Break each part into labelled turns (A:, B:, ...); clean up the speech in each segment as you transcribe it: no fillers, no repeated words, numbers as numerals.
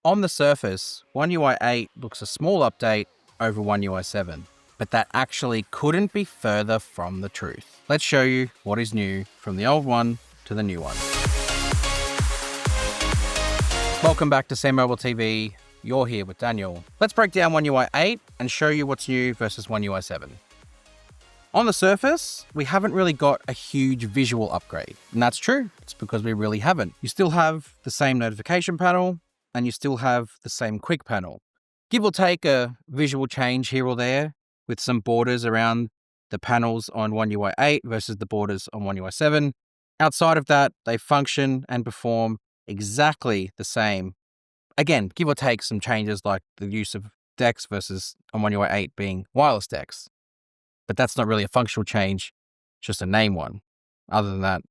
A: On the surface, One UI 8 looks a small update over One UI 7, but that actually couldn't be further from the truth. Let's show you what is new from the old one to the new one. Welcome back to SamMobile TV. You're here with Daniel. Let's break down One UI 8 and show you what's new versus One UI 7. On the surface, we haven't really got a huge visual upgrade, and that's true. It's because we really haven't. You still have the same notification panel, and you still have the same quick panel. Give or take a visual change here or there with some borders around the panels on One UI 8 versus the borders on One UI 7. Outside of that, they function and perform exactly the same. Again, give or take some changes like the use of DeX versus on One UI 8 being wireless DeX. But that's not really a functional change, just a name one. Other than that,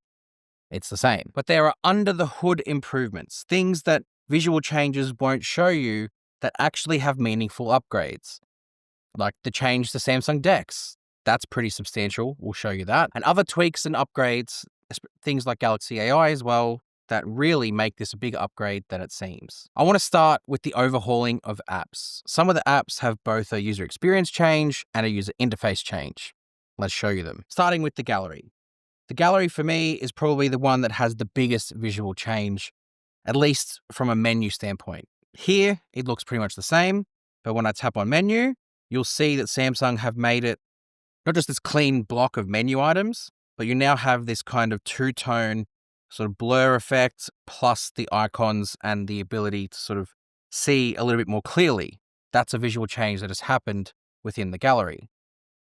A: it's the same. But there are under the hood improvements, things that visual changes won't show you that actually have meaningful upgrades. Like the change to Samsung DeX. That's pretty substantial. We'll show you that. And other tweaks and upgrades, things like Galaxy AI as well, that really make this a bigger upgrade than it seems. I want to start with the overhauling of apps. Some of the apps have both a user experience change and a user interface change. Let's show you them. Starting with the gallery. The gallery for me is probably the one that has the biggest visual change, at least from a menu standpoint. Here, it looks pretty much the same, but when I tap on menu, you'll see that Samsung have made it not just this clean block of menu items, but you now have this kind of two-tone sort of blur effect, plus the icons and the ability to sort of see a little bit more clearly. That's a visual change that has happened within the gallery.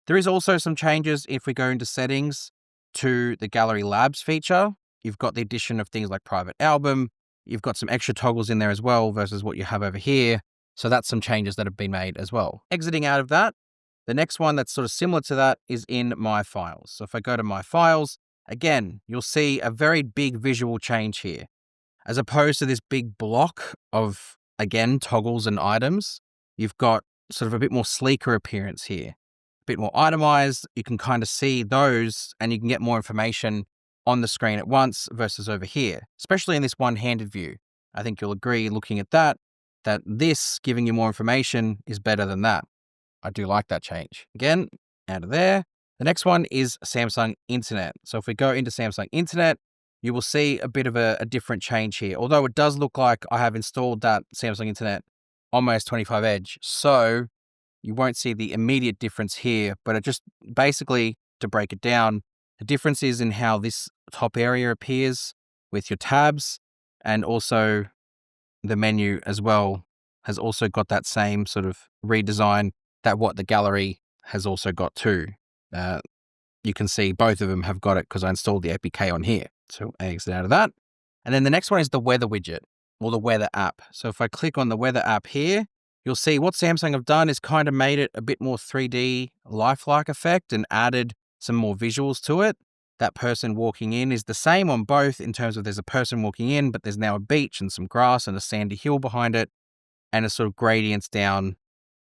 A: There is also some changes if we go into settings to the Gallery Labs feature. You've got the addition of things like private album. You've got some extra toggles in there as well versus what you have over here. So that's some changes that have been made as well. Exiting out of that, the next one that's sort of similar to that is in My Files. So if I go to My Files, again, you'll see a very big visual change here. As opposed to this big block of, again, toggles and items, you've got sort of a bit more sleeker appearance here. A bit more itemized. You can kind of see those and you can get more information on the screen at once versus over here, especially in this one-handed view. I think you'll agree looking at that this giving you more information is better than that. I do like that change. Again, out of there. The next one is Samsung Internet. So if we go into Samsung Internet, you will see a bit of a different change here. Although it does look like I have installed that Samsung Internet on my S25 Edge. So you won't see the immediate difference here, but it just basically, to break it down, the difference is in how this top area appears with your tabs, and also the menu as well has also got that same sort of redesign that what the gallery has also got too. You can see both of them have got it because I installed the APK on here. So I exit out of that. And then the next one is the weather widget or the weather app. So if I click on the weather app here, you'll see what Samsung have done is kind of made it a bit more 3D lifelike effect and added some more visuals to it. That person walking in is the same on both in terms of there's a person walking in, but there's now a beach and some grass and a sandy hill behind it and a sort of gradients down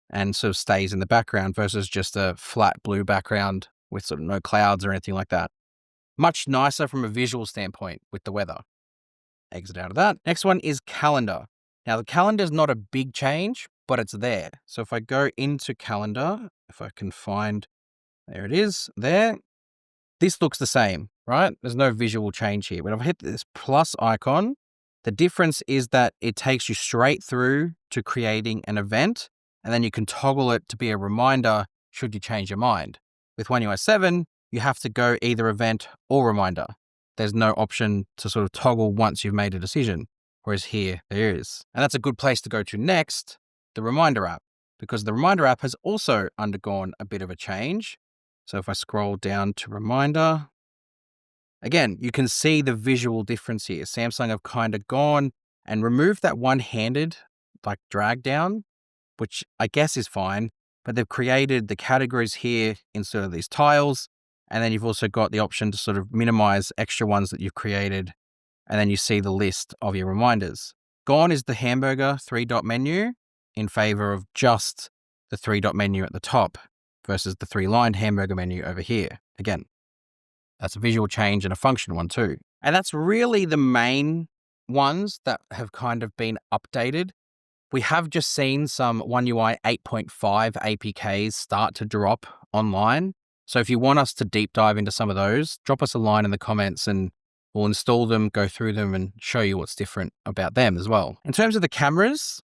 A: and sort of stays in the background versus just a flat blue background with sort of no clouds or anything like that. Much nicer from a visual standpoint with the weather. Exit out of that. Next one is calendar. Now the calendar is not a big change, but it's there. So if I go into calendar, if I can find, there it is, there. This looks the same, right? There's no visual change here. But if I hit this plus icon, the difference is that it takes you straight through to creating an event, and then you can toggle it to be a reminder should you change your mind. With One UI 7, you have to go either event or reminder. There's no option to sort of toggle once you've made a decision, whereas here there is. And that's a good place to go to next, the reminder app, because the reminder app has also undergone a bit of a change. So if I scroll down to reminder, again, you can see the visual difference here. Samsung have kind of gone and removed that one-handed like drag down, which I guess is fine, but they've created the categories here instead of these tiles. And then you've also got the option to sort of minimize extra ones that you've created. And then you see the list of your reminders. Gone is the hamburger 3-dot menu in favor of just the 3-dot menu at the top versus the 3-lined hamburger menu over here. Again, that's a visual change and a function one too. And that's really the main ones that have kind of been updated. We have just seen some One UI 8.5 APKs start to drop online. So if you want us to deep dive into some of those, drop us a line in the comments and we'll install them, go through them and show you what's different about them as well. In terms of the cameras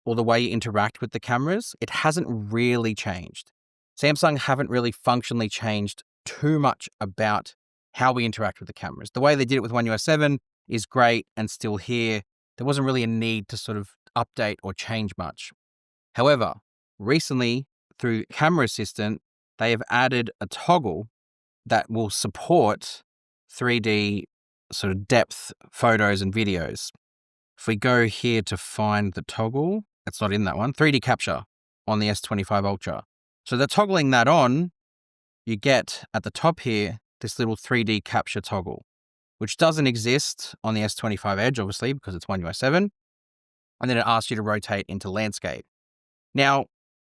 A: or the way you interact with the cameras, it hasn't really changed. Samsung haven't really functionally changed too much about how we interact with the cameras. The way they did it with One UI 7 is great and still here. There wasn't really a need to sort of update or change much. However, recently through Camera Assistant, they have added a toggle that will support 3D sort of depth photos and videos. If we go here to find the toggle, it's not in that one, 3D capture on the S25 Ultra. So they're toggling that on, you get at the top here, this little 3D capture toggle, which doesn't exist on the S25 Edge, obviously, because it's One UI 7. And then it asks you to rotate into landscape. Now,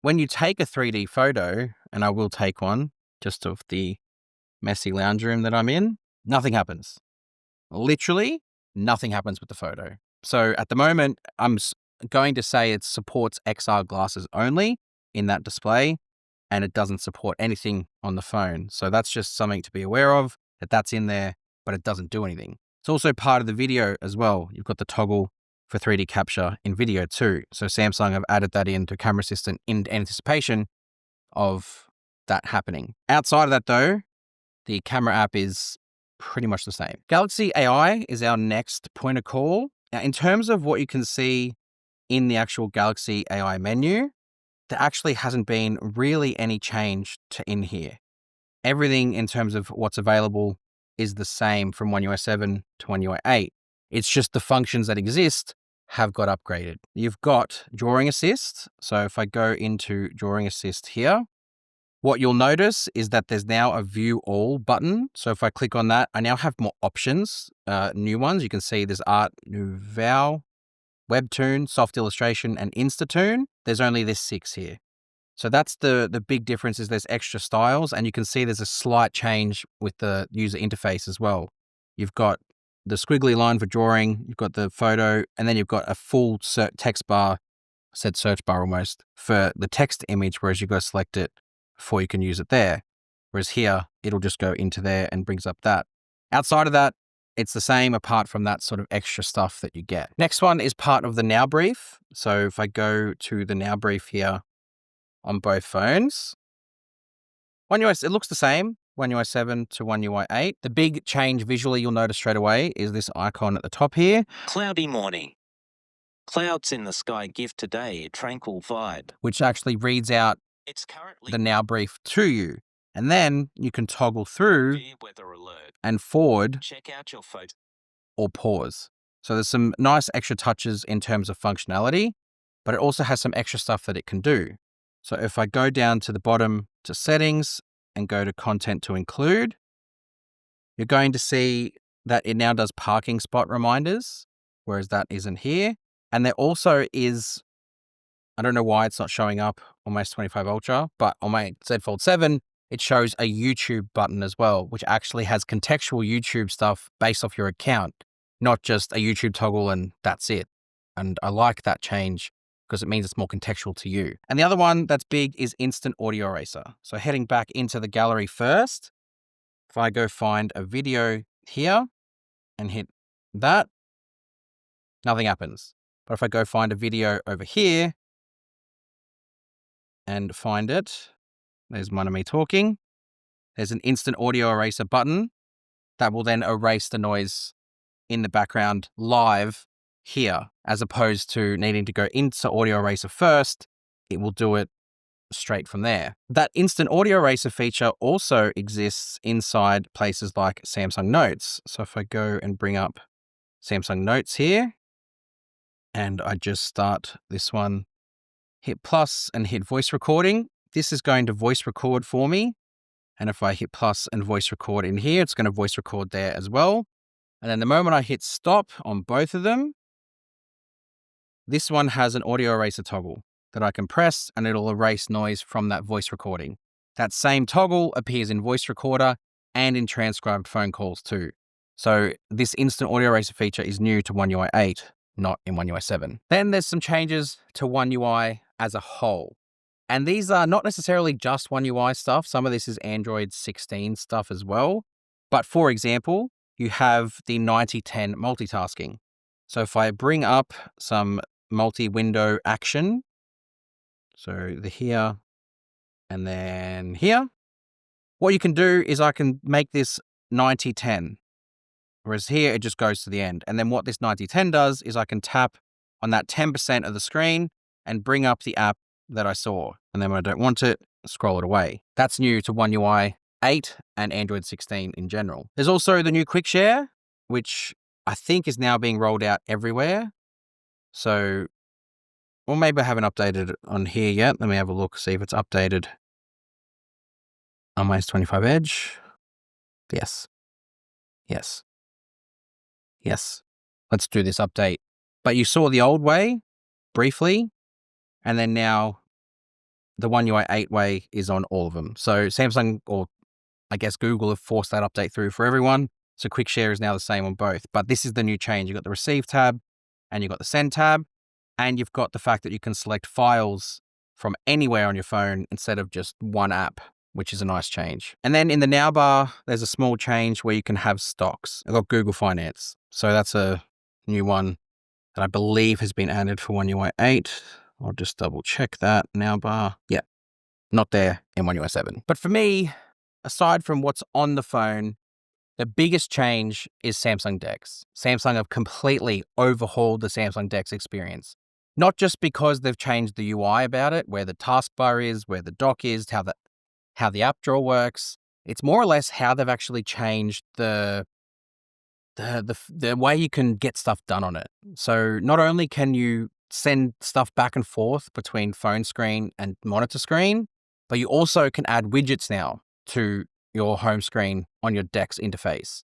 A: when you take a 3D photo, and I will take one just of the messy lounge room that I'm in, nothing happens. Literally, nothing happens with the photo. So at the moment, I'm going to say it supports XR glasses only in that display, and it doesn't support anything on the phone. So that's just something to be aware of, that that's in there, but it doesn't do anything. It's also part of the video as well. You've got the toggle for 3D capture in video too. So Samsung have added that into Camera Assistant in anticipation of that happening. Outside of that though, the camera app is pretty much the same. Galaxy AI is our next point of call. Now, in terms of what you can see in the actual Galaxy AI menu, there actually hasn't been really any change to in here. Everything in terms of what's available is the same from One UI 7 to One UI 8. It's just the functions that exist have got upgraded. You've got Drawing Assist. So if I go into Drawing Assist here, what you'll notice is that there's now a View All button. So if I click on that, I now have more options, new ones. You can see there's Art Nouveau, Webtoon, Soft Illustration, and Instatoon. There's only this 6 here. So that's the big difference is there's extra styles, and you can see there's a slight change with the user interface as well. You've got the squiggly line for drawing, you've got the photo, and then you've got a full text bar, said search bar almost, for the text image, whereas you've got to select it before you can use it there. Whereas here, it'll just go into there and brings up that. Outside of that, it's the same apart from that sort of extra stuff that you get. Next one is part of the Now Brief. So if I go to the Now Brief here on both phones, One UI, it looks the same, One UI 7 to One UI 8. The big change visually you'll notice straight away is this icon at the top here.
B: Cloudy morning. Clouds in the sky give today a tranquil vibe.
A: Which actually reads out
B: It's currently
A: the Now Brief to you. And then you can toggle through
B: severe weather alert.
A: and forward
B: Check out your photo.
A: or pause. So there's some nice extra touches in terms of functionality, but it also has some extra stuff that it can do. So if I go down to the bottom to settings and go to content to include, you're going to see that it now does parking spot reminders, whereas that isn't here. And there also is, I don't know why it's not showing up on my S25 Ultra, but on my Z Fold 7, it shows a YouTube button as well, which actually has contextual YouTube stuff based off your account, not just a YouTube toggle and that's it. And I like that change because it means it's more contextual to you. And the other one that's big is Instant Audio Eraser. So heading back into the gallery first, if I go find a video here and hit that, nothing happens. But if I go find a video over here and find it, there's one of me talking. There's an Instant Audio Eraser button that will then erase the noise in the background live here, as opposed to needing to go into Audio Eraser first. It will do it straight from there. That Instant Audio Eraser feature also exists inside places like Samsung Notes. So if I go and bring up Samsung Notes here, and I just start this one, hit plus and hit voice recording, this is going to voice record for me. And if I hit plus and voice record in here, it's going to voice record there as well. And then the moment I hit stop on both of them, this one has an audio eraser toggle that I can press and it'll erase noise from that voice recording. That same toggle appears in voice recorder and in transcribed phone calls too. So this instant audio eraser feature is new to One UI 8. not in One UI 7. Then there's some changes to One UI as a whole. And these are not necessarily just One UI stuff. Some of this is Android 16 stuff as well. But for example, you have the 90-10 multitasking. So if I bring up some multi-window action, so the here and then here, what you can do is I can make this 90-10. Whereas here, it just goes to the end. And then what this 90-10 does is I can tap on that 10% of the screen and bring up the app that I saw. And then when I don't want it, scroll it away. That's new to One UI 8 and Android 16 in general. There's also the new Quick Share, which I think is now being rolled out everywhere. So, or maybe I haven't updated it on here yet. Let me have a look, see if it's updated on my S25 Edge. Yes. Yes. Yes, let's do this update. But you saw the old way briefly, and then now the One UI 8 way is on all of them. So Samsung, or I guess Google, have forced that update through for everyone. So Quick Share is now the same on both. But this is the new change. You've got the Receive tab, and you've got the Send tab, and you've got the fact that you can select files from anywhere on your phone instead of just one app, which is a nice change. And then in the Now bar, there's a small change where you can have stocks. I've got Google Finance. So that's a new one that I believe has been added for One UI 8. I'll just double check that. Now bar. Yeah, not there in One UI 7. But for me, aside from what's on the phone, the biggest change is Samsung DeX. Samsung have completely overhauled the Samsung DeX experience. Not just because they've changed the UI about it, where the taskbar is, where the dock is, how the app drawer works. It's more or less how they've actually changed the way you can get stuff done on it. So not only can you send stuff back and forth between phone screen and monitor screen, but you also can add widgets now to your home screen on your DeX interface.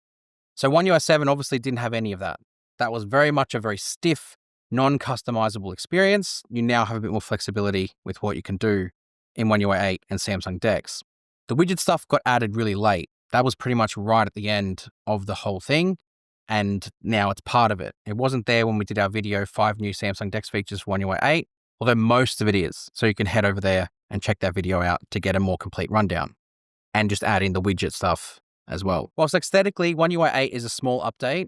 A: So One UI 7 obviously didn't have any of that. That was very much a very stiff, non-customizable experience. You now have a bit more flexibility with what you can do in One UI 8 and Samsung DeX. The widget stuff got added really late. That was pretty much right at the end of the whole thing. And now it's part of it. It wasn't there when we did our video, 5 new Samsung DeX features for One UI 8, although most of it is. So you can head over there and check that video out to get a more complete rundown and just add in the widget stuff as well. Whilst aesthetically, One UI 8 is a small update,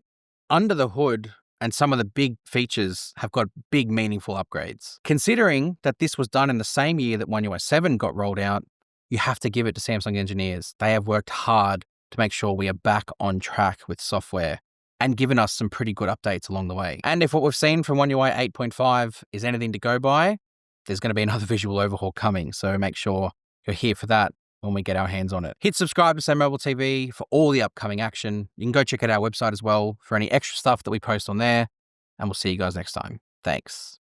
A: under the hood and some of the big features have got big, meaningful upgrades. Considering that this was done in the same year that One UI 7 got rolled out, you have to give it to Samsung engineers. They have worked hard to make sure we are back on track with software and given us some pretty good updates along the way. And if what we've seen from One UI 8.5 is anything to go by, there's going to be another visual overhaul coming. So make sure you're here for that when we get our hands on it. Hit subscribe to SamMobile TV for all the upcoming action. You can go check out our website as well for any extra stuff that we post on there. And we'll see you guys next time. Thanks.